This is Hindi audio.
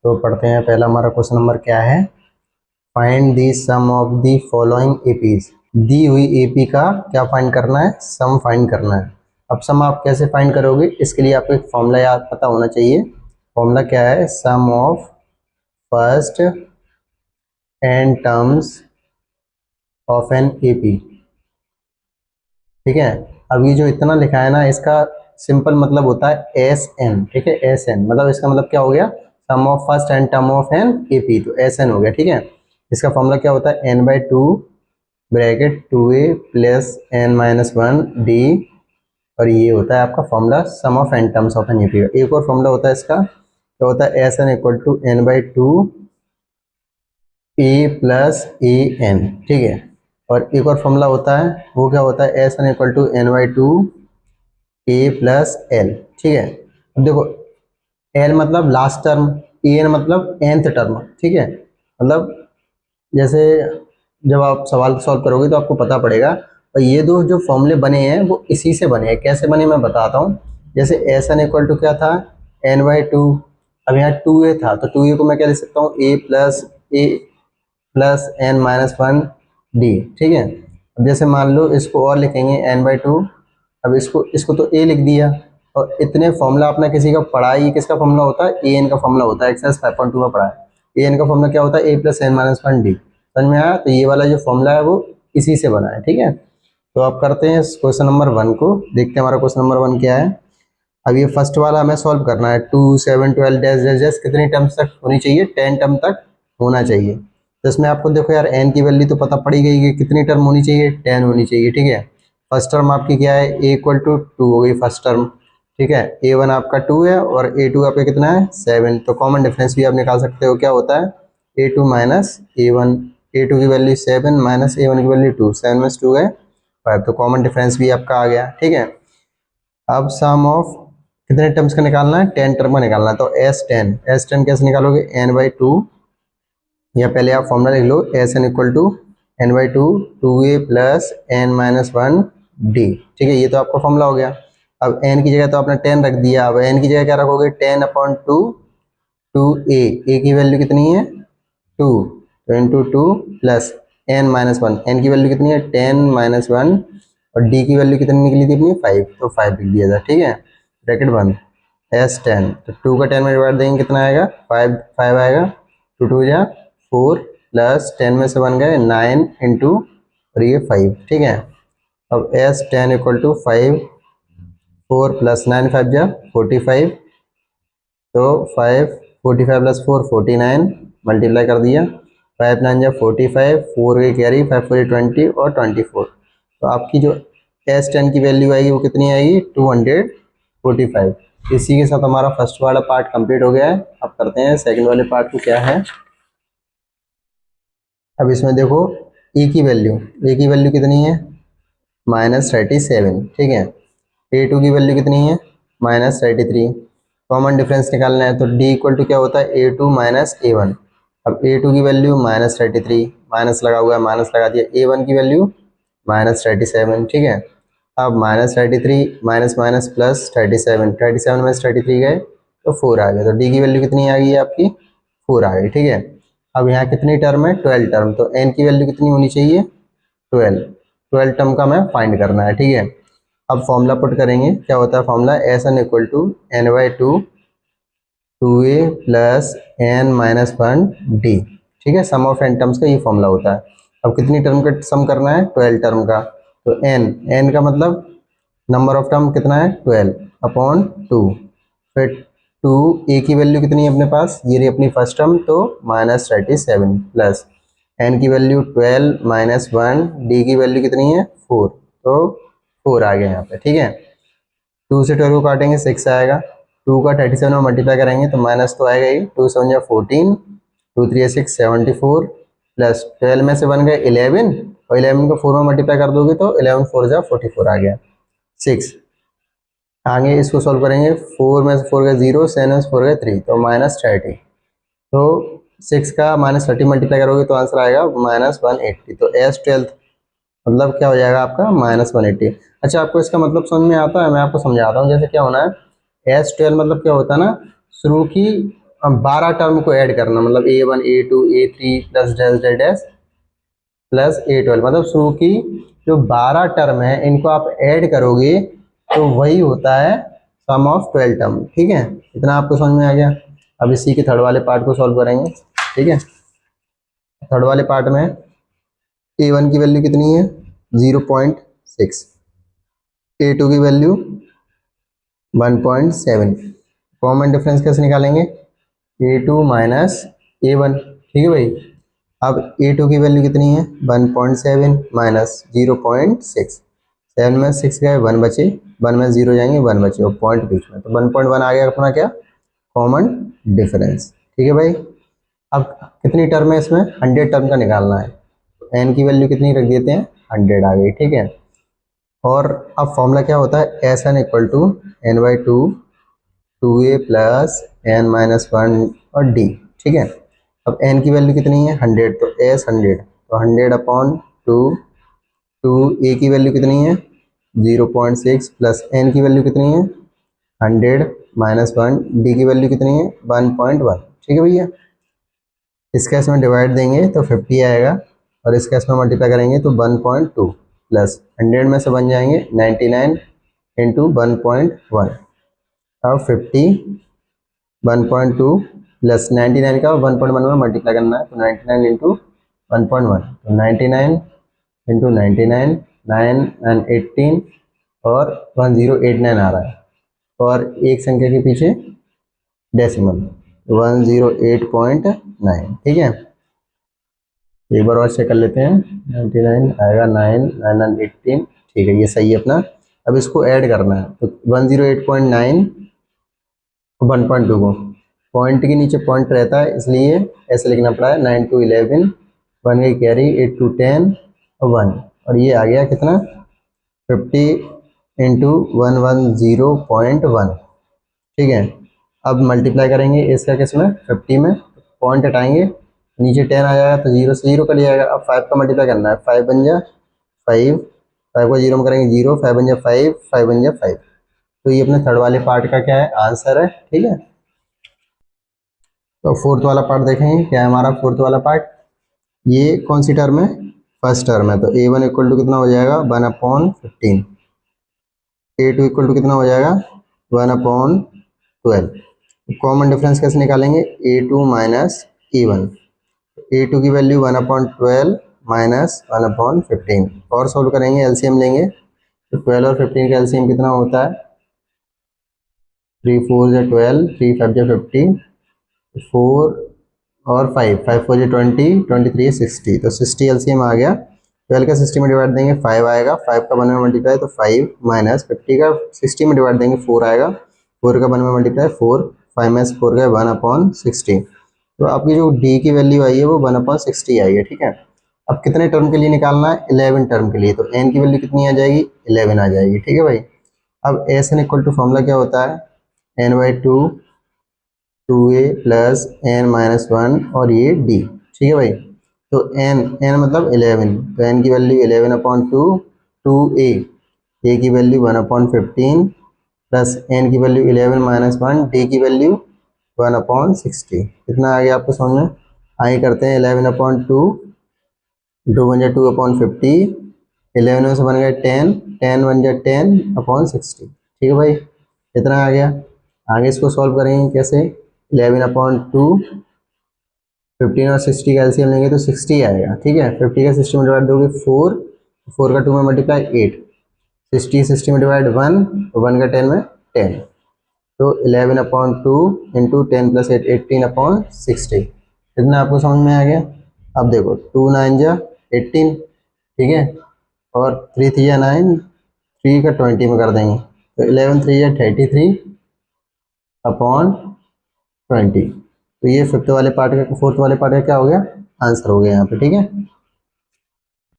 तो पढ़ते हैं। पहला हमारा क्वेश्चन नंबर क्या है, find the sum of the following APs. दी हुई एपी का क्या फाइंड करना है, सम फाइंड करना है। अब सम आप कैसे फाइंड करोगे, इसके लिए आपको एक फॉर्मूला याद पता होना चाहिए। फॉर्मूला क्या है, sum of first n terms of an AP. ठीक है, अब ये जो इतना लिखा है ना, इसका सिंपल मतलब होता है एस एन। ठीक है, एस एन मतलब इसका मतलब क्या हो गया, sum of first n term of an AP, तो एस एन हो गया। ठीक है, इसका फॉर्मूला क्या होता है, n by two bracket 2a plus n minus one d, और ये होता है आपका formula sum of n terms of an AP का। एक और फॉर्मूला होता है इसका, क्या होता है, S n equal to n by two a plus a n. ठीक है, और एक और फॉर्मूला होता है, वो क्या होता है, S n equal to n by two a plus l. ठीक है, अब देखो एल मतलब लास्ट टर्म, ए एन मतलब nth टर्म। ठीक है, मतलब जैसे जब आप सवाल सॉल्व करोगे तो आपको पता पड़ेगा। और ये दो जो फॉर्मूले बने हैं वो इसी से बने हैं। कैसे बने मैं बताता हूँ। जैसे एस एन इक्वल टू क्या था, एन बाई टू। अब यहाँ टू ए था, तो टू ए को मैं क्या लिख सकता हूँ, a plus n minus one d. ठीक है, अब जैसे मान लो इसको और लिखेंगे एन बाई टू। अब इसको इसको तो ए लिख दिया, और इतने फॉर्मूला आपने किसी का पढ़ा है, ये किसका फॉर्मूला होता है, ए एन का फॉर्मूला होता है। एक्सरसाइज 5.2 में पढ़ा है। ए एन का फॉर्मूला क्या होता है, a plus n minus one d. समझ में आया, तो ये वाला जो फॉर्मूला है वो इसी से बना है। ठीक है, तो आप करते हैं क्वेश्चन नंबर वन को, देखते हैं हमारा क्वेश्चन नंबर वन क्या है। अब ये फर्स्ट वाला हमें सॉल्व करना है, 2 7 12 डैश डैश डैश कितनी टर्म्स तक होनी चाहिए, 10 टर्म तक होना चाहिए। तो इसमें आपको देखो यार एन की वैल्यू तो पता पड़ी गई कि कितनी टर्म होनी चाहिए, 10 होनी चाहिए। ठीक है, फर्स्ट टर्म आपकी क्या है, ए इक्वल टू टू हो गई फर्स्ट टर्म। ठीक है, ए वन आपका 2 है और ए टू आपका कितना है 7, तो कॉमन डिफरेंस भी आप निकाल सकते हो, क्या होता है a two minus a one. A two की वैल्यू 7 माइनस ए वन की वैल्यू 2, 7 में 2 गए 5, तो कॉमन डिफरेंस भी आपका आ गया। ठीक है, अब सम ऑफ कितने टर्म्स का निकालना है, 10 टर्म का निकालना है। तो एस टेन कैसे निकालोगे, एन बाई टू, या पहले आप फॉर्मूला लिख लो, S n equal to n by two, two a plus n minus one d. ठीक है, ये तो आपका फॉर्मूला हो गया। अब एन की जगह तो आपने 10 रख दिया, अब एन की जगह क्या रखोगे, 10 अपॉन टू, टू ए की वैल्यू कितनी है 2, तो into two plus n minus one, n की वैल्यू कितनी है 10 माइनस वन, और डी की वैल्यू कितनी निकली थी अपनी 5, तो 5 लिख दिया था। ठीक है, ब्रैकेट बंद, एस 10, तो 2 का 10 में डिवाइड देंगे कितना आएगा 5 आएगा, 2 2 जा 4 प्लस 10 में से 1 गए 9 इंटू और ये 5। ठीक है, अब एस 10 इक्वल टू 5, 4 प्लस 9 5 जा 45, तो 5 45 प्लस 4 49, मल्टीप्लाई कर दिया, 5 9 जा 45, 4 के कैरी 5 4 20 और 24, तो आपकी जो एस 10 की वैल्यू आएगी वो कितनी आएगी 245। इसी के साथ हमारा फर्स्ट वाला पार्ट कंप्लीट हो गया है। अब करते हैं सेकंड वाले पार्ट को, क्या है। अब इसमें देखो ए की वैल्यू कितनी है -37। ठीक है, ए टू की वैल्यू कितनी है -33। कॉमन डिफरेंस निकालना है, तो डी इक्वल टू क्या होता है a two minus a one. अब ए टू की वैल्यू -33, माइनस लगा हुआ है माइनस लगा दिया, ए वन की वैल्यू -37। ठीक है, अब -33 माइनस माइनस प्लस 37, 37 में 33 गए तो 4 आ गया, तो डी की वैल्यू कितनी आ गई है आपकी 4 आ गई। ठीक है, अब यहाँ कितनी टर्म है 12 टर्म, तो एन की वैल्यू कितनी होनी चाहिए 12 टर्म का हमें फाइंड करना है। ठीक है, अब फॉर्मूला पुट करेंगे, क्या होता है formula, S n equal to n by two, two a plus n minus one d. ठीक है, सम ऑफ एन टर्म्स का ये फॉर्मूला होता है। अब कितनी टर्म का सम करना है 12 टर्म का, तो एन का मतलब नंबर ऑफ टर्म कितना है 12 अपॉन टू, फिर टू ए की वैल्यू कितनी है अपने पास, ये रही अपनी फर्स्ट टर्म, तो -37 प्लस एन की वैल्यू 12 माइनस वन, डी की वैल्यू कितनी है 4, तो 4 आ गया यहाँ पे। ठीक है, 2 से 12 को काटेंगे 6 आएगा, 2 का 37 में मल्टीप्लाई करेंगे तो माइनस तो आएगा ही, 2 7 जा 14, 2 3 6 74 प्लस 12 में से बन गए 11, और 11 को 4 में मल्टीप्लाई कर दोगे तो 11 4 जा 44 आ गया 6। आगे इसको सॉल्व करेंगे, 4 में से 4 गए 0, 7 में से 4 गए 3, तो -30, तो 6 का -30 मल्टीप्लाई करोगे तो आंसर आएगा -180, तो एस 12 मतलब क्या हो जाएगा आपका -180। अच्छा, आपको इसका मतलब समझ में आता है, मैं आपको समझाता हूँ। जैसे क्या होना है, एस 12 मतलब क्या होता है ना, शुरू की अब 12 टर्म को ऐड करना, मतलब A1 A2 A3 plus dash dash dash plus A12, मतलब शुरू की जो 12 टर्म है इनको आप ऐड करोगे तो वही होता है सम ऑफ 12 टर्म। ठीक है, इतना आपको समझ में आ गया। अब इसी के थर्ड वाले पार्ट को सॉल्व करेंगे। ठीक है, थर्ड वाले पार्ट में A1 की वैल्यू कितनी है 0.6, A2 की वैल्यू 1.7। कॉमन डिफरेंस कैसे निकालेंगे, A2 माइनस A1। ठीक है भाई, अब A2 की वैल्यू कितनी है 1.7 माइनस 0.6, 7 में 6 गए 1 बचे, 1 में 0 जाएंगे 1 बचे और पॉइंट बीच में, तो 1.1 आ गया अपना क्या कॉमन डिफरेंस। ठीक है भाई, अब कितनी टर्म है इसमें 100 टर्म का निकालना है, तो n की वैल्यू कितनी रख देते हैं 100 आ गई। ठीक है, और अब फॉर्मूला क्या होता है S n equal to n by two 2a plus n minus 1 और d। ठीक है, अब n की वैल्यू कितनी है 100, तो एस 100, तो 100 अपॉन टू ए की वैल्यू कितनी है 0.6 प्लस एन की वैल्यू कितनी है 100 माइनस 1, डी की वैल्यू कितनी है 1.1। ठीक है भैया, इस केस में डिवाइड देंगे तो 50 आएगा और इस केस में मल्टीप्लाई करेंगे तो 1.2 प्लस 100 में से बन जाएंगे 99 इंटू 1.1। अब 50 1.2 प्लस 99 का 1.1 में मल्टीप्लाई करना है, तो 99 इंटू 1.1, तो 99 इंटू 99, 9 एंड 18 और 1089 आ रहा है, और एक संख्या के पीछे डेसिमल 108.9। ठीक है, एक बार और चेक कर लेते हैं, 99 आएगा 9 9 एंड 18। ठीक है, ये सही है अपना। अब इसको ऐड करना है, तो 108.9 1.2 को पॉइंट के नीचे पॉइंट रहता है इसलिए ऐसे लिखना पड़ा है, 9 to 11 1 की कैरी, 8 to 10 और 1, और ये आ गया कितना 50 इंटू 110.1। ठीक है, अब मल्टीप्लाई करेंगे इसका किसमें 50 में, पॉइंट हटाएंगे नीचे 10 आ जाएगा तो 0 से 0 कट जाएगा। अब 5 का मल्टीप्लाई करना है, 5 बन जा 5, 5 को 0 में करेंगे 0, 5 बन जा 5, 5 बन जा 5। तो ये अपने थर्ड वाले पार्ट का क्या है आंसर है। ठीक है, तो फोर्थ वाला पार्ट देखेंगे क्या है हमारा फोर्थ वाला पार्ट। ये कौन सी टर्म है फर्स्ट टर्म है, तो A1 इक्वल टू कितना हो जाएगा 1/15, A2 इक्वल टू कितना हो जाएगा 1/12। कॉमन डिफरेंस कैसे निकालेंगे A2 माइनस A1, A2 की वैल्यू 1/12 माइनस 1/15, और सोल्व करेंगे एलसीएम लेंगे तो 12 और 15 का एलसीएम कितना होता है 3 4 या 12, 3 5 या 15, 4 और 5 5 4 या 20, 23 60, तो 60 एलसीएम आ गया। 12 का 60 में डिवाइड देंगे 5 आएगा, 5 का 1 में मल्टीप्लाई तो 5 माइनस 50 का 60 में डिवाइड देंगे 4 आएगा, 4 का 1 में मल्टीप्लाई 4, 5 में से 4 गए 1/60। तो आपकी जो डी की वैल्यू आई है वो 1/60 आई है। ठीक है, अब कितने टर्म के लिए निकालना है 11 टर्म के लिए, तो एन की वैल्यू कितनी आ जाएगी 11 आ जाएगी। ठीक है भाई, अब S n equal to formula क्या होता है n by two 2a plus n minus 1 और ये d। ठीक है भाई, तो n मतलब 11, तो n की वैल्यू 11/2, 2a, a की वैल्यू 1/15 प्लस n की वैल्यू 11 माइनस 1, d की वैल्यू 1/60। कितना आ गया आपको समझ में, आगे करते हैं 11/2, 2 बन जाए 2/50, 11 में से बन गए 10, 10 बन जाए 10/60। ठीक है भाई, इतना आ गया। आगे इसको सॉल्व करेंगे कैसे 11/2, 15 और 60 का एलसीएम लेंगे तो 60 आएगा। ठीक है, 50 का 60 में डिवाइड दोगे 4, 4 का 2 में मल्टीप्लाई 8, 60 में डिवाइड 1, 1 का 10 में 10, तो 11/2 इंटू 10 प्लस 8 18/60। इतना आपको समझ में आ गया। अब देखो 2 9 जा 18, ठीक है, और 3 3 9, 3 का 20 में कर देंगे तो 11 3 या 33/20। तो ये फिफ्थ वाले पार्ट का फोर्थ वाले पार्ट का क्या हो गया आंसर हो गया यहाँ पे। ठीक है।